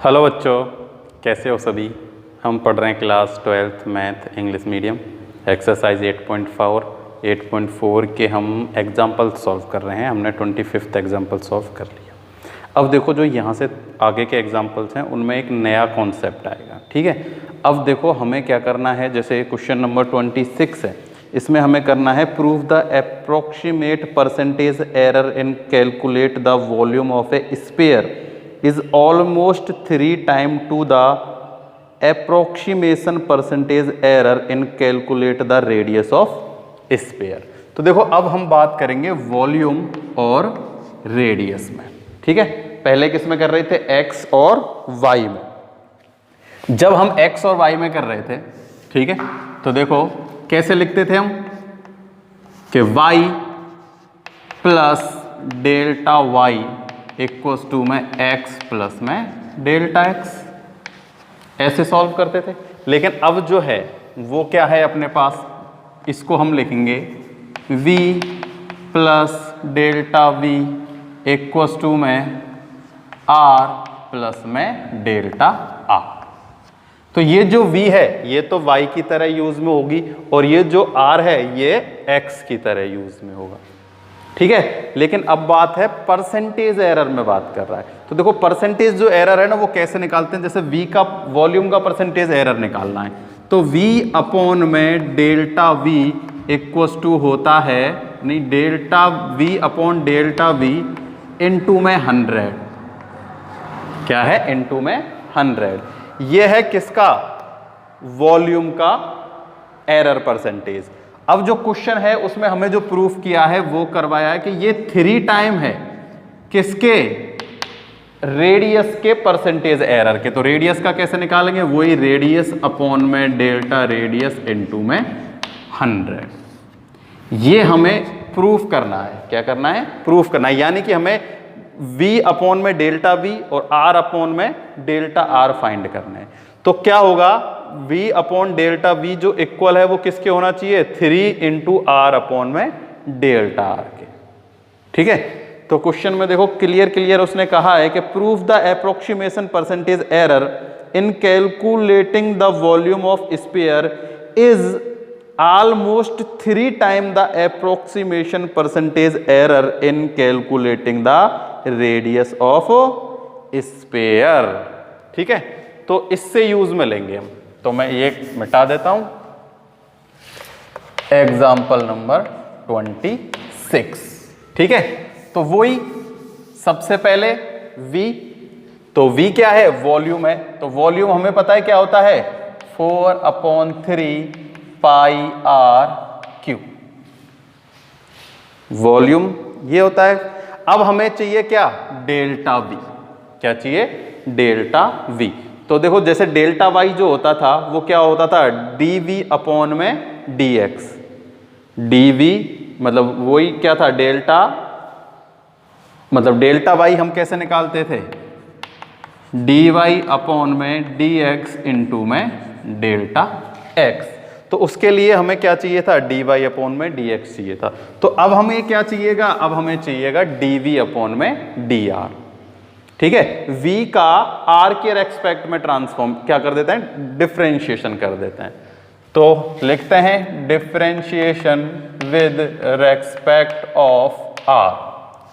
Hello बच्चों, कैसे हो सभी। हम पढ़ रहे हैं class 12th math English medium exercise 8.4 के हम एग्जाम्पल सॉल्व कर रहे हैं। हमने 25th एग्जाम्पल सॉल्व कर लिया। अब देखो जो यहाँ से आगे के एग्जाम्पल्स हैं उनमें एक नया कॉन्सेप्ट आएगा। ठीक है, अब देखो हमें क्या करना है। जैसे क्वेश्चन नंबर 26 है, इसमें हमें करना है prove the approximate percentage error in calculate the volume of a sphere is almost 3 times to the approximation percentage error in calculate the radius of sphere। तो देखो अब हम बात करेंगे वॉल्यूम और रेडियस में। ठीक है, पहले किस में कर रहे थे, x और y में। जब हम x और y में कर रहे थे, ठीक है, तो देखो कैसे लिखते थे हम कि y plus delta y equals to में x प्लस में डेल्टा x, ऐसे सॉल्व करते थे। लेकिन अब जो है वो क्या है अपने पास, इसको हम लिखेंगे v plus delta v equals to में r प्लस में डेल्टा r। तो ये जो v है ये तो y की तरह यूज में होगी और ये जो r है ये x की तरह यूज में होगा। ठीक है, लेकिन अब बात है परसेंटेज एरर में बात कर रहा है। तो देखो परसेंटेज जो एरर है ना वो कैसे निकालते हैं। जैसे v का वॉल्यूम का परसेंटेज एरर निकालना है तो v अपॉन में डेल्टा v इक्वल्स टू होता है, नहीं, delta v upon delta v into में 100। क्या है, इनटू में 100। ये है किसका, वॉल्यूम का एरर परसेंटेज। अब जो क्वेश्चन है उसमें हमें जो प्रूफ किया है वो करवाया है कि ये 3 टाइम है किसके, रेडियस के परसेंटेज एरर के। तो रेडियस का कैसे निकालेंगे, वही रेडियस अपॉन में डेल्टा रेडियस इनटू में 100। ये हमें प्रूफ करना है। क्या करना है, प्रूफ करना है। यानी कि हमें v अपॉन में डेल्टा v और r अपॉन में डेल्टा r फाइंड करना है। तो क्या होगा, v अपॉन डेल्टा v जो इक्वल है वो किसके होना चाहिए, 3 इंटू आर अपॉन में डेल्टा r के। ठीक है, तो क्वेश्चन में देखो क्लियर उसने कहा है कि prove the approximation percentage error in calculating the volume of sphere is almost 3 times the approximation percentage error in calculating the radius of sphere। ठीक है, तो इससे यूज में लेंगे हम। तो मैं ये मिटा देता हूं, एग्जाम्पल नंबर 26। ठीक है, तो वही सबसे पहले v, तो v क्या है, वॉल्यूम है। तो वॉल्यूम हमें पता है क्या होता है, 4/3 पाई r क्यू, वॉल्यूम ये होता है। अब हमें चाहिए क्या, डेल्टा v। क्या चाहिए, डेल्टा v। तो देखो जैसे डेल्टा y जो होता था वो क्या होता था, dv अपॉन में dx। dv मतलब वही क्या था, डेल्टा, मतलब डेल्टा y हम कैसे निकालते थे, dy अपॉन में dx इंटू में डेल्टा x। तो उसके लिए हमें क्या चाहिए था, dy अपॉन में dx चाहिए था। तो अब हमें क्या चाहिएगा, अब हमें चाहिएगा dv अपॉन में dr। ठीक है, v का r के रेस्पेक्ट में ट्रांसफॉर्म क्या कर देते हैं, डिफरेंशिएशन कर देते हैं। तो लिखते हैं differentiation with respect of r।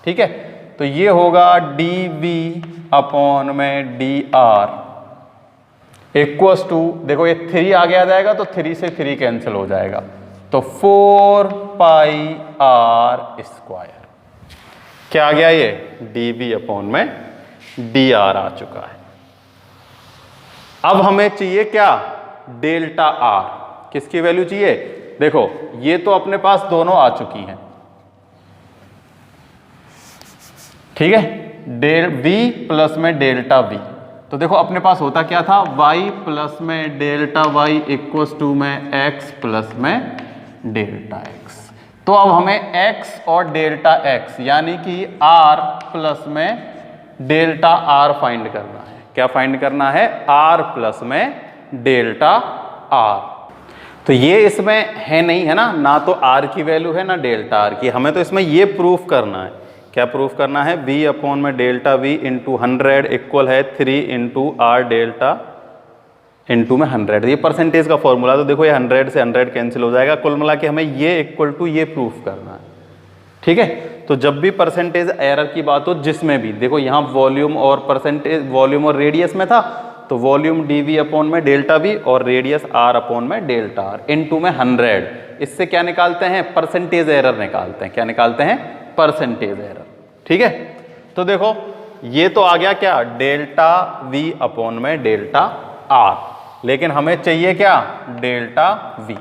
ठीक है, तो ये होगा dv अपॉन में dr इक्वल्स टू, देखो ये 3 आगे आ जाएगा तो 3 से 3 कैंसिल हो जाएगा, तो 4 पाई r स्क्वायर। क्या आ गया, ये dv अपॉन में dr आ चुका है। अब हमें चाहिए क्या, डेल्टा r। किसकी वैल्यू चाहिए, देखो ये तो अपने पास दोनों आ चुकी हैं। ठीक है, v प्लस में डेल्टा v। तो देखो अपने पास होता क्या था, y प्लस में डेल्टा y इक्वल्स टू में x प्लस में डेल्टा x। तो अब हमें x और डेल्टा x यानी कि r प्लस में डेल्टा r फाइंड करना है। क्या फाइंड करना है, r प्लस में डेल्टा r। तो ये इसमें है नहीं, है ना, ना तो r की वैल्यू है ना डेल्टा r की। हमें तो इसमें ये प्रूफ करना है क्या प्रूफ करना है, v अपॉन में डेल्टा v इंटू 100 इक्वल है 3 इंटू आर डेल्टा इंटू में 100। ये परसेंटेज का फॉर्मूला, तो देखो ये 100 से 100 कैंसिल हो जाएगा, कुल मिला के हमें ये इक्वल टू ये प्रूफ करना है। ठीक है, तो जब भी परसेंटेज एरर की बात हो, जिसमें भी देखो यहाँ वॉल्यूम और परसेंटेज, वॉल्यूम और रेडियस में था, तो वॉल्यूम dv अपॉन में डेल्टा v और रेडियस r अपॉन में डेल्टा r इंटू में 100। इससे क्या निकालते हैं, परसेंटेज एरर निकालते हैं। क्या निकालते हैं, परसेंटेज एरर। ठीक है, तो देखो ये तो आ गया क्या, डेल्टा v अपॉन में डेल्टा r, लेकिन हमें चाहिए क्या, डेल्टा v।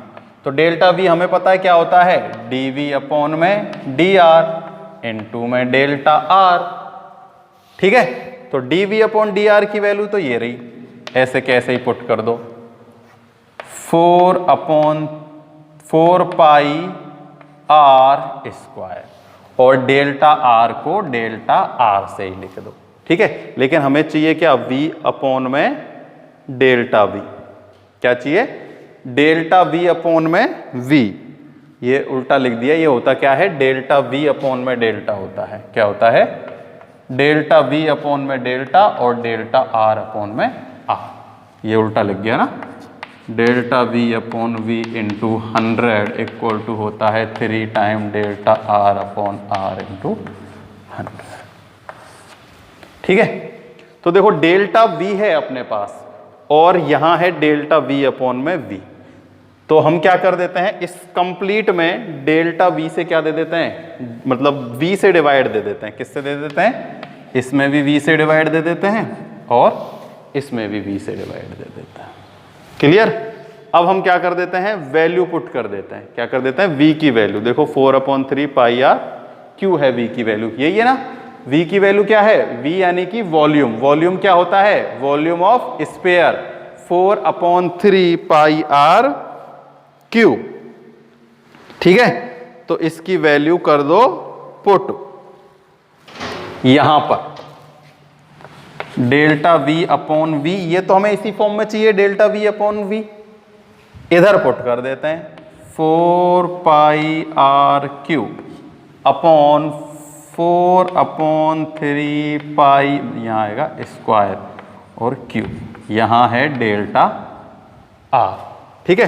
तो डेल्टा v हमें पता है क्या होता है, dv अपॉन में dr इंटू में डेल्टा r। ठीक है, तो dv अपॉन dr की वैल्यू तो ये रही, ऐसे कैसे ही पुट कर दो, 4 अपॉन 4 पाई r स्क्वायर, और डेल्टा r को डेल्टा r से ही लिख दो। ठीक है, लेकिन हमें चाहिए क्या, v अपॉन में डेल्टा v। क्या चाहिए, डेल्टा v अपॉन में v। ये उल्टा लिख दिया, ये होता क्या है, डेल्टा v अपॉन में डेल्टा होता है। क्या होता है, डेल्टा v अपॉन में डेल्टा और डेल्टा r अपॉन में r। ये उल्टा लिख गया ना, delta v upon v into 100 equal to होता है 3 time delta r upon r into 100। ठीक है, तो देखो डेल्टा v है अपने पास और यहां है डेल्टा v अपॉन में v, तो हम क्या कर देते हैं, इस कंप्लीट में डेल्टा v से क्या दे देते हैं, मतलब v से डिवाइड दे देते हैं। किससे दे देते हैं, इसमें भी v से डिवाइड दे देते हैं और इसमें भी v से डिवाइड दे देते हैं। क्लियर। अब हम क्या कर देते हैं, वैल्यू पुट कर देते हैं। क्या कर देते हैं, v की वैल्यू देखो 4/3 पाई r क्यू है v की वैल्यू, यही है ना। v की वैल्यू क्या है, v यानी कि वॉल्यूम। वॉल्यूम क्या होता है, volume of sphere, 4/3 pi r Q. ठीक है, तो इसकी वैल्यू कर दो पुट यहां पर, डेल्टा v अपॉन v, ये तो हमें इसी फॉर्म में चाहिए, डेल्टा v अपॉन v। इधर पुट कर देते हैं 4 पाई r क्यू अपॉन 4/3 पाई, यहाँ आएगा स्क्वायर और क्यू, यहाँ है डेल्टा r। ठीक है,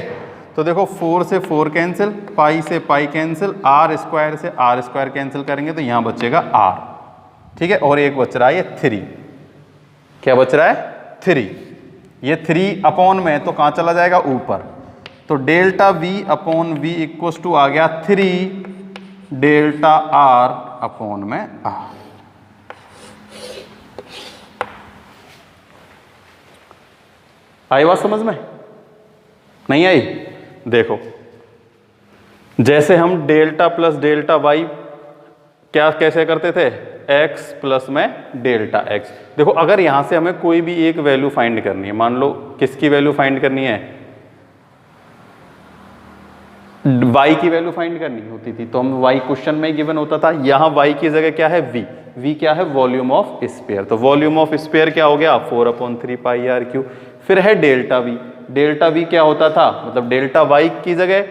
तो देखो 4 से 4 कैंसिल, पाई से पाई कैंसिल, r स्क्वायर से r स्क्वायर कैंसिल करेंगे तो यहाँ बचेगा r। ठीक है, और एक बच रहा है ये 3। क्या बच रहा है, 3। ये 3 अपॉन में तो कहाँ चला जाएगा, ऊपर, तो delta v upon v equals to आ गया 3 डेल्टा r अपॉन में r। आई बात समझ में, नहीं आई। देखो जैसे हम डेल्टा प्लस डेल्टा y क्या कैसे करते थे, x प्लस में डेल्टा x। देखो अगर यहां से हमें कोई भी एक वैल्यू फाइंड करनी है, मान लो किसकी वैल्यू फाइंड करनी है, y की वैल्यू फाइंड करनी होती थी, तो हम y क्वेश्चन में गिवन होता था। यहां y की जगह क्या है, v क्या है, वॉल्यूम ऑफ स्फीयर। तो वॉल्यूम ऑफ स्फीयर क्या हो गया, 4/3 पाई r क्यू। फिर है डेल्टा v, डेल्टा v क्या होता था, मतलब डेल्टा y की जगह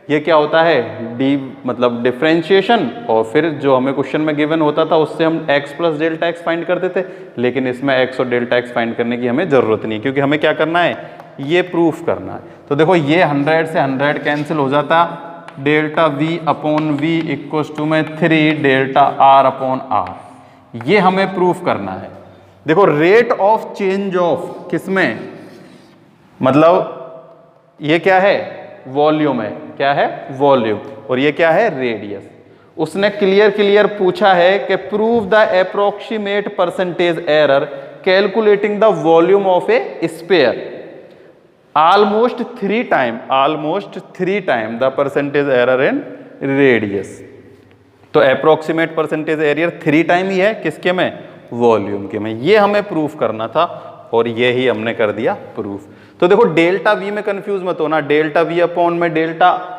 ये क्या होता है, d मतलब डिफरेंशिएशन, और फिर जो हमें क्वेश्चन में गिवन होता था उससे हम x plus delta x find करते थे। लेकिन इसमें x और डेल्टा x फाइंड करने की हमें जरूरत नहीं, क्योंकि हमें क्या करना है, ये प्रूफ करना है। तो देखो ये 100 से 100 कैंसिल हो जाता, delta v upon v equals to में 3 डेल्टा r अपॉन r। ये हमें प्रूफ करना है। देखो रेट ऑफ चेंज ऑफ किसमें, मतलब ये क्या है, वॉल्यूम है। क्या है, वॉल्यूम, और ये क्या है, रेडियस। उसने क्लियर पूछा है कि prove the approximate percentage error calculating the volume of a sphere almost 3 time the percentage error in radius. तो अप्रोक्सीमेट परसेंटेज एरर 3 टाइम ही है, किसके में, वॉल्यूम के में। ये हमें प्रूफ करना था और ये ही हमने कर दिया प्रूफ। तो देखो डेल्टा v में कंफ्यूज मत होना, डेल्टा v अपॉन में डेल्टा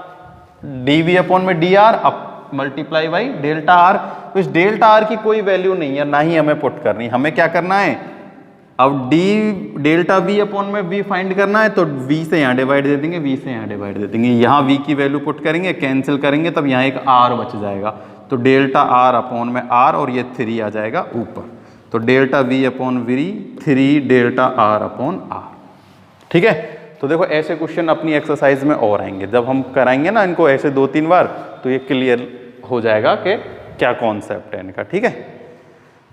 dv अपॉन में dr up multiply by delta r। तो इस डेल्टा r की कोई वैल्यू नहीं है, ना ही हमें पुट करनी। हमें क्या करना है, अब डेल्टा v अपॉन में v फाइंड करना है, तो v से यहाँ डिवाइड दे देंगे, v से यहाँ डिवाइड दे देंगे, यहाँ v की वैल्यू पुट करेंगे, कैंसिल करेंगे, तब यहाँ एक r बच जाएगा। तो डेल्टा आर अपॉन में आर और ये 3 आ जाएगा ऊपर, तो delta v upon v 3 delta r upon r. ठीक है, तो देखो ऐसे क्वेश्चन अपनी एक्सरसाइज में और आएंगे, जब हम कराएंगे ना इनको ऐसे 2-3 बार तो ये क्लियर हो जाएगा कि क्या कॉन्सेप्ट है इनका। ठीक है,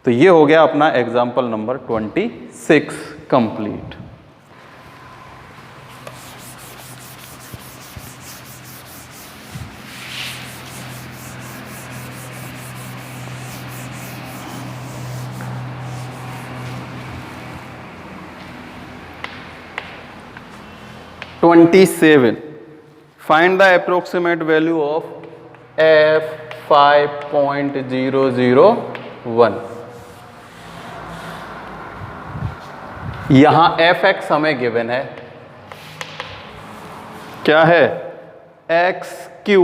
तो ये हो गया अपना example number 26 complete. Find the approximate value of f5.001। यहां fx हमें गिवन है, क्या है, xq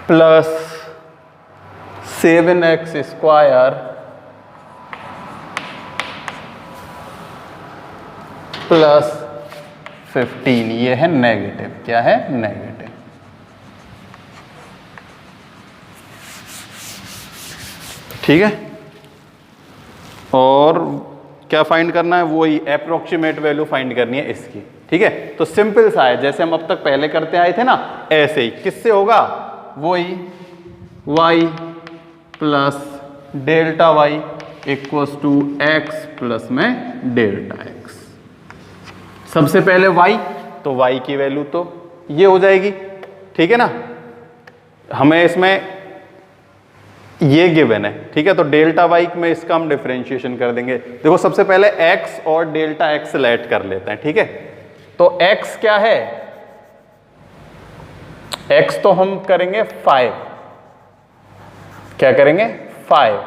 plus 7x square plus 15, ये है नेगेटिव, क्या है, नेगेटिव। ठीक है, और क्या फाइंड करना है, वही अप्रोक्सीमेट वैल्यू फाइंड करनी है इसकी। ठीक है, तो सिंपल सा है, जैसे हम अब तक पहले करते आए थे ना, ऐसे ही। किससे होगा, वही y plus delta y equals to x plus में डेल्टा x। सबसे पहले y, तो y की वैल्यू तो ये हो जाएगी। ठीक है ना, हमें इसमें ये गिवन है। ठीक है, तो डेल्टा y में इसका हम डिफरेंशिएशन कर देंगे। देखो सबसे पहले x और डेल्टा x सेलेक्ट कर लेते हैं। ठीक है, तो x क्या है, x तो हम करेंगे 5, क्या करेंगे, 5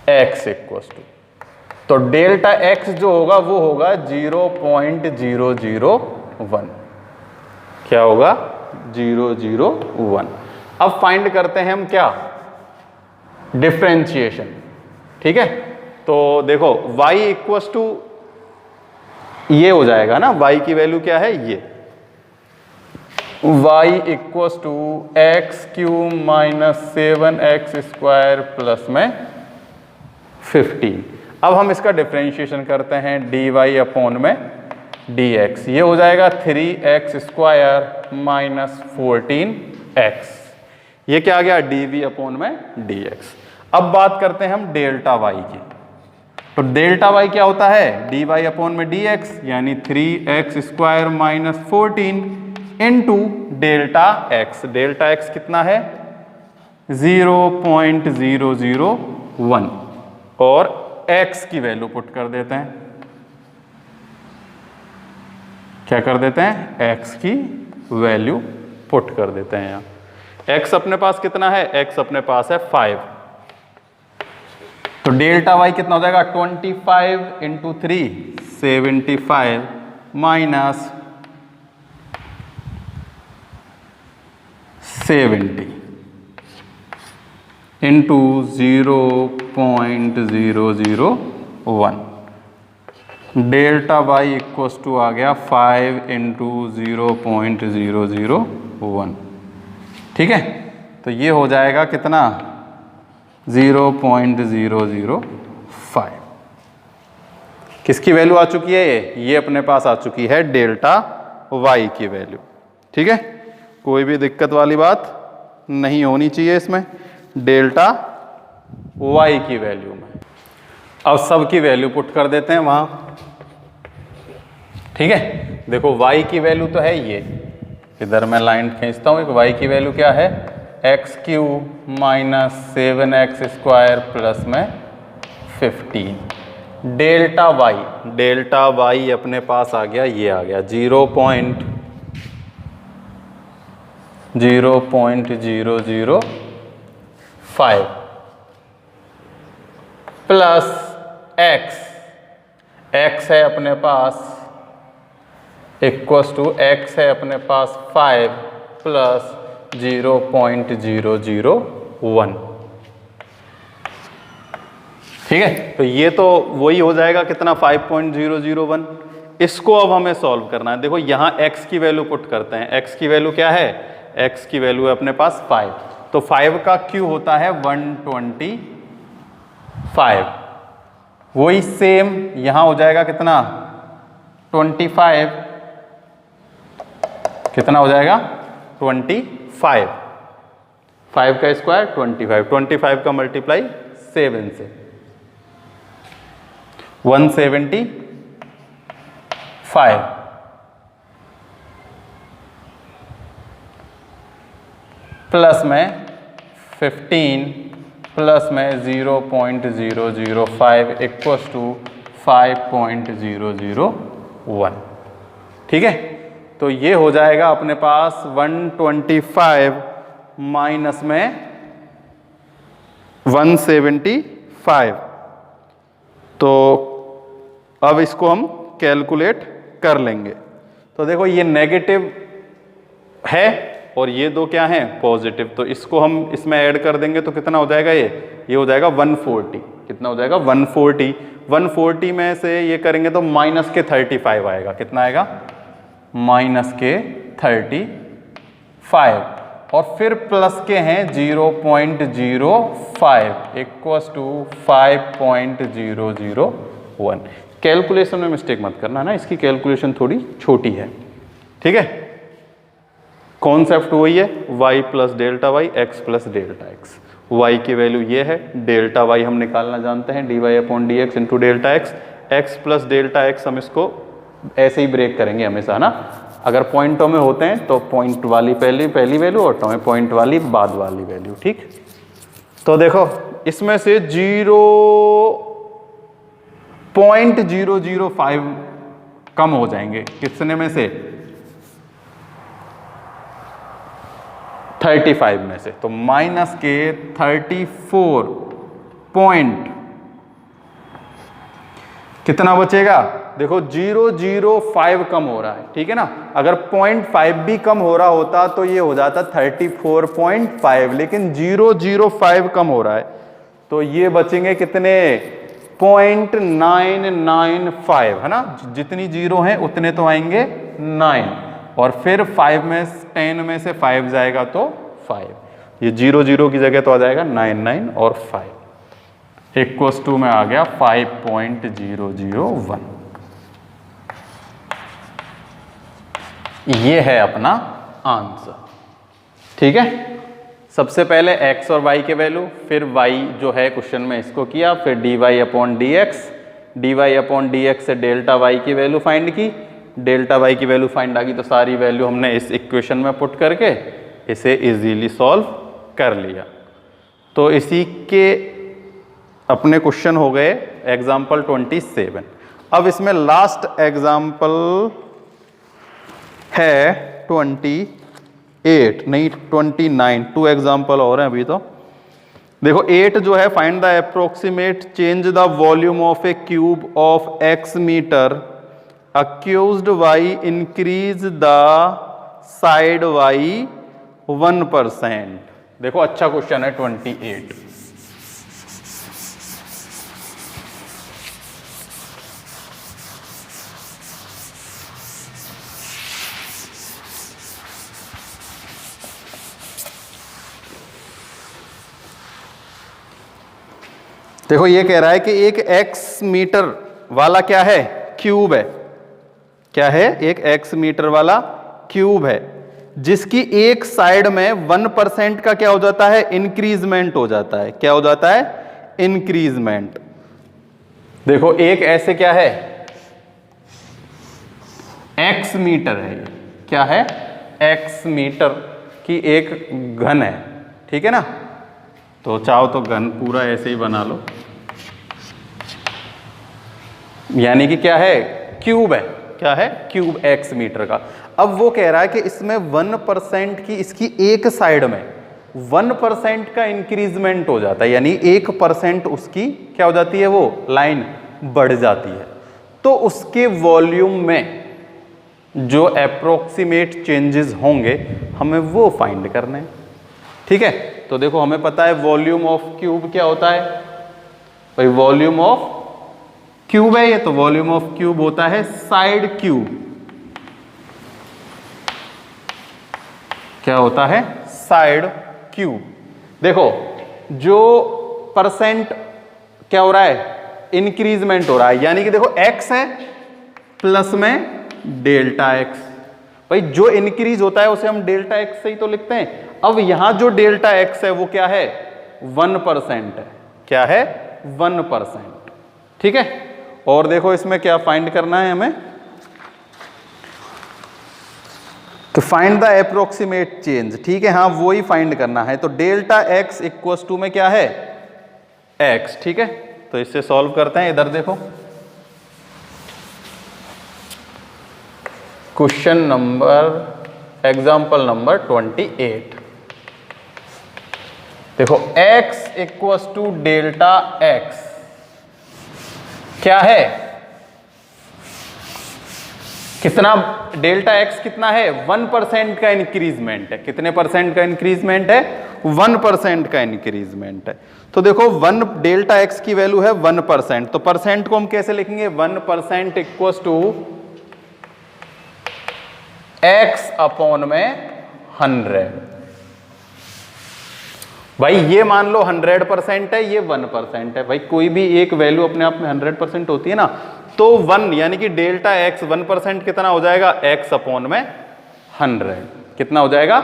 x इक्वल्स टू, तो डेल्टा x जो होगा वो होगा 0.001, क्या होगा, 001। अब फाइंड करते हैं हम क्या, डिफरेंशिएशन। ठीक है, तो देखो y इक्वल्स टू ये हो जाएगा ना, y की वैल्यू क्या है, ये y equals to x cube minus 7x square plus में 15। अब हम इसका डिफरेंशिएशन करते हैं, dy अपॉन में dx, ये हो जाएगा 3x स्क्वायर माइनस 14x, ये क्या आ गया, dv अपॉन में dx। अब बात करते हैं हम डेल्टा y की, तो डेल्टा y क्या होता है, dy अपॉन में dx, यानी 3x square minus 14 into delta x। Delta x कितना है, 0.001, और x की वैल्यू पुट कर देते हैं, क्या कर देते हैं, x की वैल्यू पुट कर देते हैं। यहाँ x अपने पास कितना है, x अपने पास है 5, तो डेल्टा y कितना हो जाएगा, 25 into 3 75 minus 70 into 0.001, delta y equals to आ गया 5 इंटू 0.001। ठीक है, तो ये हो जाएगा कितना, 0.005। किसकी वैल्यू आ चुकी है, ये अपने पास आ चुकी है डेल्टा y की वैल्यू। ठीक है, कोई भी दिक्कत वाली बात नहीं होनी चाहिए इसमें, डेल्टा y की वैल्यू में। अब सब की वैल्यू पुट कर देते हैं वहां। ठीक है, देखो y की वैल्यू तो है ये, इधर मैं लाइन खींचता हूं, एक y की वैल्यू क्या है, x cube minus 7x square plus में 15। डेल्टा y अपने पास आ गया, ये आ गया 0.005 प्लस x है अपने पास इक्वल्स टू x है अपने पास 5 प्लस 0.001। ठीक है, तो ये तो वही हो जाएगा कितना, 5.001। इसको अब हमें सॉल्व करना है। देखो यहां x की वैल्यू पुट करते हैं, x की वैल्यू क्या है, x की वैल्यू है अपने पास 5, तो 5 का Q होता है 125। वही सेम यहां हो जाएगा कितना 25, कितना हो जाएगा 25, 5 का स्क्वायर 25 का मल्टीप्लाई 7 से 175 प्लस में 15 प्लस में 0.005 इक्वल्स टू 5.001। ठीक है, तो ये हो जाएगा अपने पास 125 माइनस में 175। तो अब इसको हम कैलकुलेट कर लेंगे। तो देखो ये नेगेटिव है और ये दो क्या हैं पॉजिटिव, तो इसको हम इसमें ऐड कर देंगे तो कितना हो जाएगा ये हो जाएगा 140। कितना हो जाएगा 140। 140 में से ये करेंगे तो माइनस के 35 आएगा। कितना आएगा माइनस के 35 और फिर प्लस के हैं 0.05 इक्वल्स टू 5.001। कैलकुलेशन में मिस्टेक मत करना ना, इसकी कैलकुलेशन थोड़ी छोटी है। ठीक है, कॉन्सेप्ट वही है y plus delta y x plus delta x. y की वैल्यू ये है, डेल्टा y हम निकालना जानते हैं dy upon d x into delta x. X plus delta x हम इसको ऐसे ही ब्रेक करेंगे हमेशा ना, अगर पॉइंटों में होते हैं तो पॉइंट वाली पहली वैल्यू और टॉ में पॉइंट वाली बाद वाली वैल्यू। ठीक, तो देखो इसमें से 0.005 कम हो जाएंगे कितने में से 35 में से, तो माइनस के 34 पॉइंट कितना बचेगा। देखो 0.05 कम हो रहा है, ठीक है ना। अगर 0.5 भी कम हो रहा होता तो ये हो जाता 34.5, लेकिन 0.05 कम हो रहा है तो ये बचेंगे कितने 0.995, है ना। जितनी जीरो हैं उतने तो आएंगे 9 और फिर 5 में 10 में से 5 जाएगा तो 5, ये 0 की जगह तो आ जाएगा 9 और 5 इक्वल्स टू में आ गया 5.001। ये है अपना आंसर। ठीक है, सबसे पहले x और y के वैल्यू, फिर y जो है क्वेश्चन में इसको किया, फिर dy अपॉन डी एक्स से डेल्टा y की वैल्यू फाइंड की। डेल्टा y की वैल्यू फाइंड आ गई तो सारी वैल्यू हमने इस इक्वेशन में पुट करके इसे इजीली सॉल्व कर लिया। तो इसी के अपने क्वेश्चन हो गए एग्जाम्पल 27। अब इसमें लास्ट एग्जाम्पल है 28 नहीं 29, 2 एग्जाम्पल और हैं अभी। तो देखो 8 जो है, find the approximate change the volume of a cube of x metre, accused y increase the side y 1%। देखो अच्छा क्वेश्चन है 28। देखो ये कह रहा है कि एक x मीटर वाला क्या है क्यूब है, क्या है एक x मीटर वाला क्यूब है, जिसकी एक साइड में 1% का क्या हो जाता है इंक्रीजमेंट हो जाता है। क्या हो जाता है इंक्रीजमेंट। देखो एक ऐसे क्या है x मीटर है, ये क्या है x मीटर की एक घन है, ठीक है ना। तो चाहो तो घन पूरा ऐसे ही बना लो, यानी कि क्या है क्यूब है, क्या है क्यूब x मीटर का। अब वो कह रहा है कि इसमें 1% की इसकी एक साइड में 1% का इंक्रीजमेंट हो जाता है, यानी 1% उसकी क्या हो जाती है वो लाइन बढ़ जाती है। तो उसके वॉल्यूम में जो अप्रोक्सीमेट चेंजेस होंगे हमें वो फाइंड करने हैं। ठीक है, तो देखो हमें पता है वॉल्यूम ऑफ क्यूब क्या होता है भाई, वॉल्यूम ऑफ क्यूब है ये, तो वॉल्यूम ऑफ क्यूब होता है साइड क्यूब, क्या होता है, साइड क्यूब। देखो जो परसेंट क्या हो रहा है, इंक्रीजमेंट हो रहा है, यानी कि देखो x है प्लस में डेल्टा x। भाई जो इंक्रीज होता है उसे हम डेल्टा x से ही तो लिखते हैं। अब यहां जो डेल्टा x है वो क्या है, 1% है। क्या है, 1%। ठीक है। और देखो इसमें क्या फाइंड करना है हमें, तो फाइंड द अप्रोक्सीमेट चेंज। ठीक है, हाँ वो ही फाइंड करना है। तो डेल्टा x इक्वल्स टू में क्या है, x। ठीक है, तो इससे सॉल्व करते हैं। इधर देखो क्वेश्चन नंबर, एग्जाम्पल नंबर 28। देखो x equals to delta x क्या है, कितना, डेल्टा x कितना है, 1% का इंक्रीजमेंट है। कितने परसेंट का इंक्रीजमेंट है, 1% का इंक्रीजमेंट है। तो देखो 1 डेल्टा x की वैल्यू है 1%, तो परसेंट को हम कैसे लिखेंगे, 1% इक्वल्स टू x अपॉन में 100। भाई ये मान लो 100% है, ये 1% है। भाई कोई भी एक वैल्यू अपने आप में 100% होती है ना, तो 1 यानी कि डेल्टा x 1% कितना हो जाएगा, x अपॉन में 100। कितना हो जाएगा,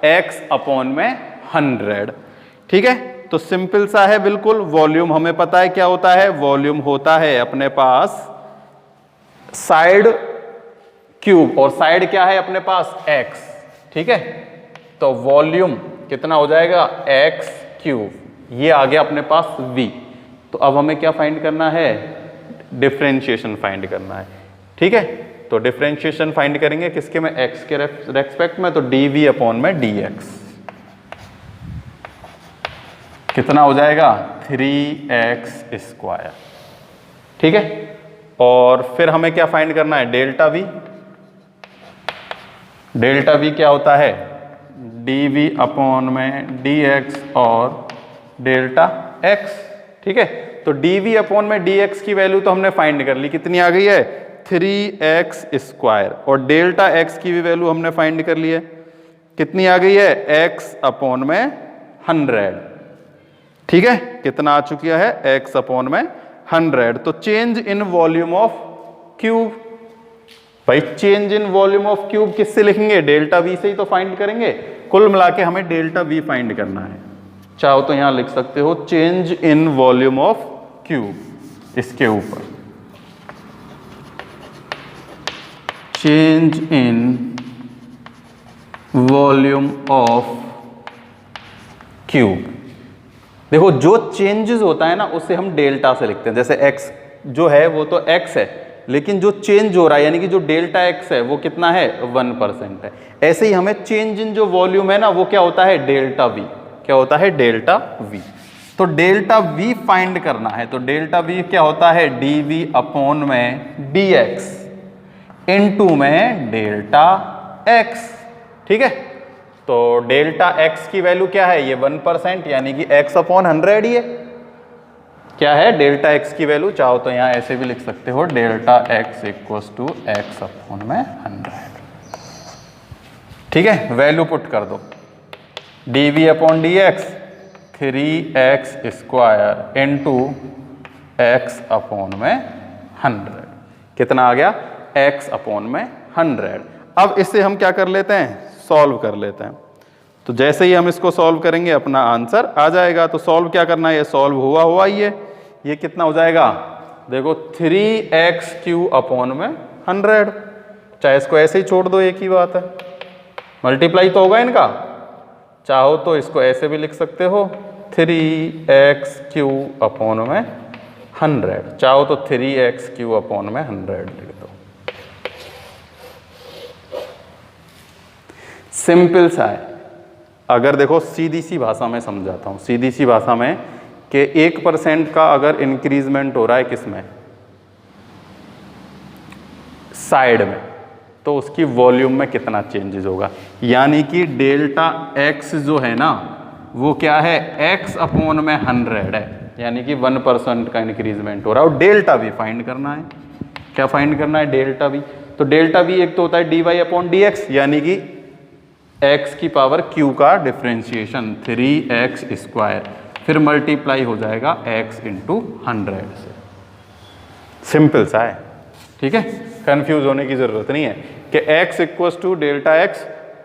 x अपॉन में 100। ठीक है, तो सिंपल सा है बिल्कुल। वॉल्यूम हमें पता है क्या होता है, वॉल्यूम होता है अपने पास साइड क्यूब, और साइड क्या है अपने पास, x। ठीक है, तो वॉल्यूम कितना हो जाएगा, x क्यूब। ये आ गया अपने पास v। तो अब हमें क्या फाइंड करना है, डिफरेंशिएशन फाइंड करना है। ठीक है, तो डिफरेंशिएशन फाइंड करेंगे किसके में, x के रेस्पेक्ट में। तो dv अपॉन में dx कितना हो जाएगा, 3x स्क्वायर। ठीक है, और फिर हमें क्या फाइंड करना है, डेल्टा v। डेल्टा v क्या होता है, dv अपॉन में dx और डेल्टा x। ठीक है, तो dv अपॉन में dx की वैल्यू तो हमने फाइंड कर ली, कितनी आ गई है, 3x स्क्वायर। और डेल्टा x की भी वैल्यू हमने फाइंड कर ली है, कितनी आ गई है, x अपॉन में 100। ठीक है, कितना आ चुकी है, x अपॉन में 100। तो change in volume of cube. भाई change in volume of cube किससे लिखेंगे, डेल्टा v से ही तो फाइंड करेंगे। कुल मिला के हमें डेल्टा v फाइंड करना है। चाहो तो यहां लिख सकते हो change in volume of cube, इसके ऊपर change in volume of cube. देखो जो चेंजेस होता है ना उसे हम डेल्टा से लिखते हैं। जैसे x जो है वो तो x है, लेकिन जो चेंज हो रहा है यानी कि जो डेल्टा x है वो कितना है, 1% है। ऐसे ही हमें चेंज इन जो वॉल्यूम है ना वो क्या होता है, डेल्टा v। क्या होता है, डेल्टा v। तो डेल्टा v फाइंड करना है। तो डेल्टा v क्या होता है, dv अपॉन में dx इनटू में डेल्टा x। ठीक है, तो डेल्टा x की वैल्यू क्या है, ये 1% यानी कि x अपॉन 100 ही है। क्या है, डेल्टा x की वैल्यू, चाहो तो यहां ऐसे भी लिख सकते हो, delta x equals to x upon में 100। ठीक है, वैल्यू पुट कर दो, dv upon dx 3x square into x upon में 100। कितना आ गया, x अपॉन में 100। अब इससे हम क्या कर लेते हैं, सॉल्व कर लेते हैं। तो जैसे ही हम इसको सॉल्व करेंगे अपना आंसर आ जाएगा। तो सॉल्व क्या करना है, ये सॉल्व हुआ ही है। ये कितना हो जाएगा, देखो 3x क्यूब अपॉन में 100। चाहे इसको ऐसे ही छोड़ दो, एक ही बात है, मल्टीप्लाई तो होगा इनका। चाहो तो इसको ऐसे भी लिख सकते हो, 3x क्यूब अपॉन में 100। चाहो तो 3x क्यूब अपॉन में 100 लिख दो। सिंपल सा है। अगर देखो सीधी सी भाषा में समझाता हूँ, सीधी सी भाषा में कि 1% का अगर इंक्रीजमेंट हो रहा है किसमें, साइड में, तो उसकी वॉल्यूम में कितना चेंजेस होगा। यानी कि डेल्टा x जो है ना वो क्या है, x अपॉन में 100 है, यानी कि 1% का इंक्रीजमेंट हो रहा है। और डेल्टा भी फाइंड करना है। क्या फाइंड करना है, डेल्टा भी। तो डेल्टा भी एक तो होता है dy अपॉन dx, यानी कि x की पावर q का डिफ्रेंशिएशन 3x², फिर मल्टीप्लाई हो जाएगा x इंटू 100 से। सिंपल सा है, ठीक है, कंफ्यूज होने की जरूरत नहीं है कि x equals to delta x,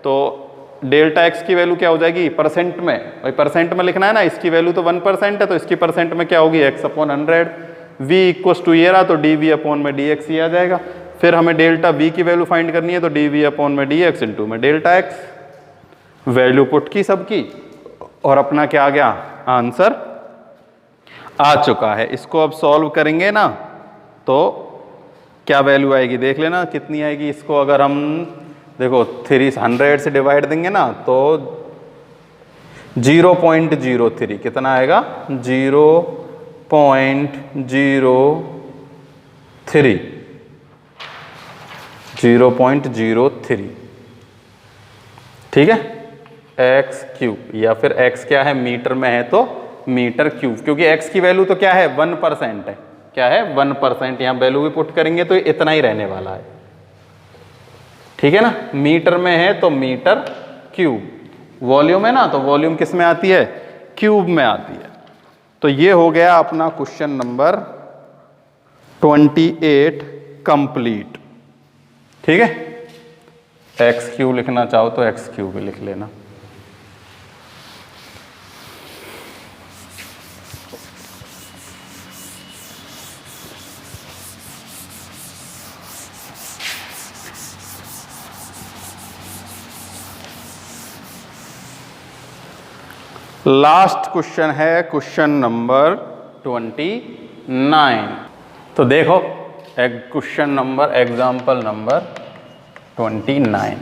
तो डेल्टा x की वैल्यू क्या हो जाएगी परसेंट में, भाई परसेंट में लिखना है ना, इसकी वैल्यू तो 1% है तो इसकी परसेंट में क्या होगी x/100। v इक्वल्स टू ये रहा तो dv/dx ही आ जाएगा। फिर हमें डेल्टा v की वैल्यू फाइंड करनी है तो dv/dx इंटू में डेल्टा x। वैल्यू पुट की सबकी और अपना क्या आ गया, आंसर आ चुका है। इसको अब सॉल्व करेंगे ना तो क्या वैल्यू आएगी देख लेना कितनी आएगी। इसको अगर हम देखो 300 से डिवाइड देंगे ना तो 0.03 कितना आएगा, 0.03, ठीक है, x³ या फिर x क्या है मीटर में है तो मीटर क्यूब, क्योंकि x की वैल्यू तो क्या है 1% है, क्या है 1%, यहां वैल्यू भी पुट करेंगे तो इतना ही रहने वाला है, ठीक है ना। मीटर में है तो मीटर क्यूब, वॉल्यूम है ना तो वॉल्यूम किस में आती है, क्यूब में आती है। तो ये हो गया अपना क्वेश्चन नंबर 28 कंप्लीट, ठीक है। x³ लिखना चाहो तो x³ भी लिख लेना। लास्ट क्वेश्चन है क्वेश्चन नंबर 29। तो देखो क्वेश्चन नंबर एग्जाम्पल नंबर 29।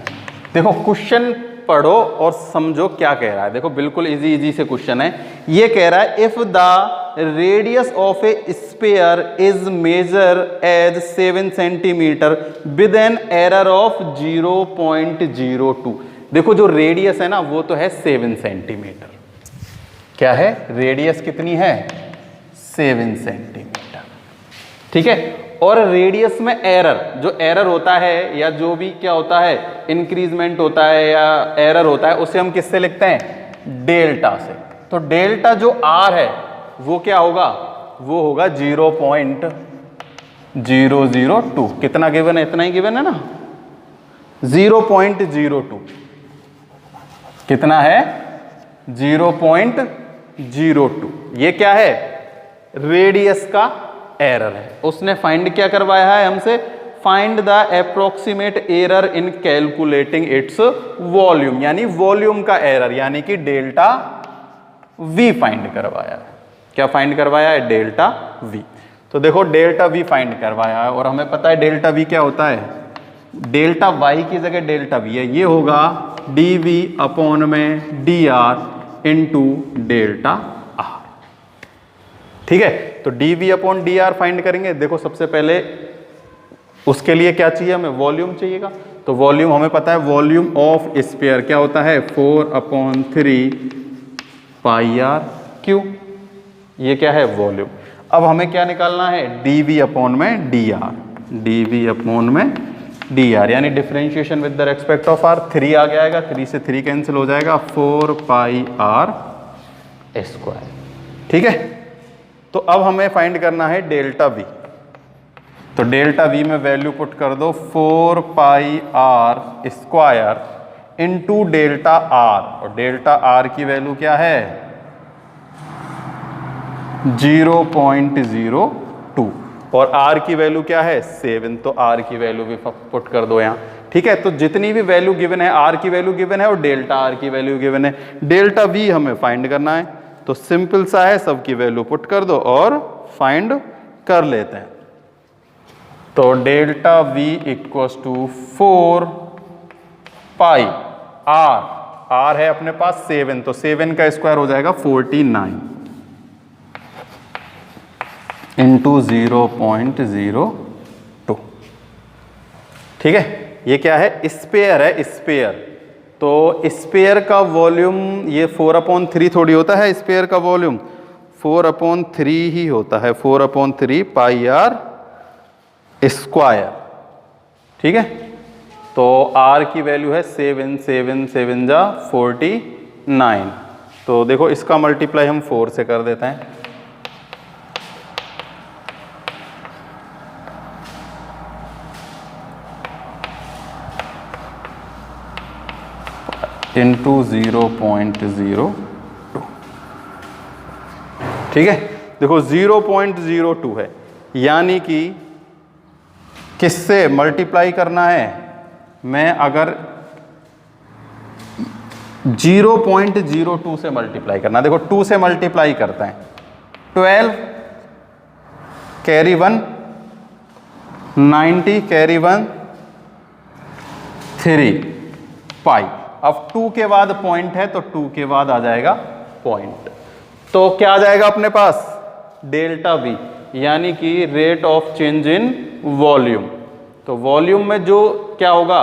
देखो क्वेश्चन पढ़ो और समझो क्या कह रहा है। देखो बिल्कुल इजी से क्वेश्चन है। ये कह रहा है if the radius of a sphere is measure as 7 centimetre with an error of 0.02। देखो जो रेडियस है ना वो तो है 7 सेंटीमीटर, क्या है रेडियस कितनी है 7 सेंटीमीटर, ठीक है। और रेडियस में एरर, जो एरर होता है या जो भी क्या होता है इंक्रीजमेंट होता है या एरर होता है उसे हम किससे लिखते हैं, डेल्टा से। तो डेल्टा जो आर है वो क्या होगा, वो होगा 0.002। कितना गिवन है, इतना ही गिवन है ना, 0.02 कितना है 0.02। ये क्या है रेडियस का एरर है। उसने फाइंड क्या करवाया है हमसे, find the approximate error in calculating its volume, यानी वॉल्यूम का एरर, यानी कि डेल्टा वी फाइंड करवाया है। क्या फाइंड करवाया है, डेल्टा वी। तो देखो डेल्टा वी फाइंड करवाया है और हमें पता है डेल्टा वी क्या होता है, डेल्टा वाई की जगह डेल्टा वी है, ये होगा dv/dr इंटू डेल्टा आर, ठीक है। तो dv/dr फाइंड करेंगे। देखो सबसे पहले उसके लिए क्या चाहिए हमें, वॉल्यूम चाहिएगा। तो वॉल्यूम हमें पता है, वॉल्यूम ऑफ स्फीयर क्या होता है 4/3 πr/क्यू, ये क्या है वॉल्यूम। अब हमें क्या निकालना है, dv/dr, dv/dr यानी differentiation with the respect of r। 3 आ गया, 3 से 3 कैंसिल हो जाएगा, 4πr², ठीक है। तो अब हमें फाइंड करना है डेल्टा वी। तो डेल्टा वी में वैल्यू पुट कर दो 4πr² इंटू डेल्टा आर, और डेल्टा आर की वैल्यू क्या है 0.02 और आर की वैल्यू क्या है 7। तो आर की वैल्यू भी पुट कर दो यहाँ, ठीक है। तो जितनी भी वैल्यू गिवन है, आर की वैल्यू गिवन है और डेल्टा आर की वैल्यू गिवन है, डेल्टा वी हमें फाइंड करना है। तो सिंपल सा है, सबकी वैल्यू पुट कर दो और फाइंड कर लेते हैं। तो delta v equals to 4πr, r है अपने पास 7, तो 7 का स्क्वायर हो जाएगा 49 इंटू 0.02, ठीक है। ये क्या है, स्फीयर है, स्फीयर। तो स्फीयर का वॉल्यूम ये 4/3 थोड़ी होता है, स्फीयर का वॉल्यूम 4/3 ही होता है, 4/3 πr², ठीक है। तो r की वैल्यू है 7 7 7 जा 49। तो देखो इसका मल्टीप्लाई हम 4 से कर देते हैं। इंटू 0.02, ठीक है। देखो 0.02 है, यानी कि किससे मल्टीप्लाई करना है, मैं अगर 0.02 से मल्टीप्लाई करना, देखो 2 से मल्टीप्लाई करते हैं, 12 कैरी 1 90 कैरी 1 3 पाई। अब 2 के बाद पॉइंट है तो 2 के बाद आ जाएगा पॉइंट, तो क्या आ जाएगा अपने पास डेल्टा वी, यानी कि rate of change in volume. तो वॉल्यूम में जो क्या होगा,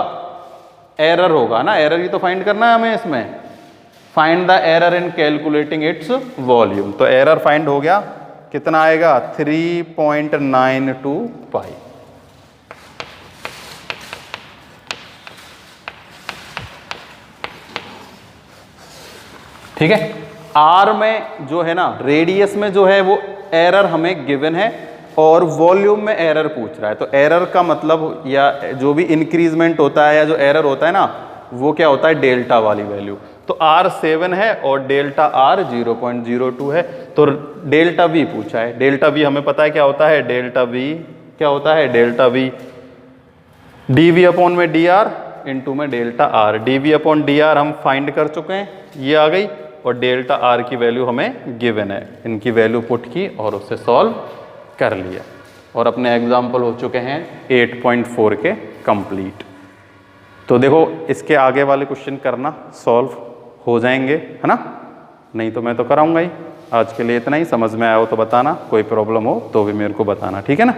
एरर होगा ना, एरर ही तो फाइंड करना है हमें इसमें, find the error in calculating its volume. तो एरर फाइंड हो गया, कितना आएगा 3.92 पाई। ठीक है। आर में जो है ना, रेडियस में जो है वो एरर हमें गिवन है और वॉल्यूम में एरर पूछ रहा है। तो एरर का मतलब या जो भी इंक्रीजमेंट होता है या जो एरर होता है ना, वो क्या होता है डेल्टा वाली वैल्यू। तो आर 7 है और डेल्टा आर 0.02 है, तो डेल्टा वी पूछा है। डेल्टा वी हमें पता है क्या होता है, डेल्टा वी क्या होता है, delta v d v upon में डी आर इंटू में delta r. D v upon d r हम फाइंड कर चुके हैं, ये आ गई, और डेल्टा आर की वैल्यू हमें गिवन है, इनकी वैल्यू पुट की और उससे सॉल्व कर लिया, और अपने एग्जाम्पल हो चुके हैं 8.4 के कंप्लीट। तो देखो इसके आगे वाले क्वेश्चन करना, सॉल्व हो जाएंगे, है ना, नहीं तो मैं तो कराऊंगा ही। आज के लिए इतना ही, समझ में आया हो तो बताना, कोई प्रॉब्लम हो तो भी मेरे को बताना, ठीक है ना।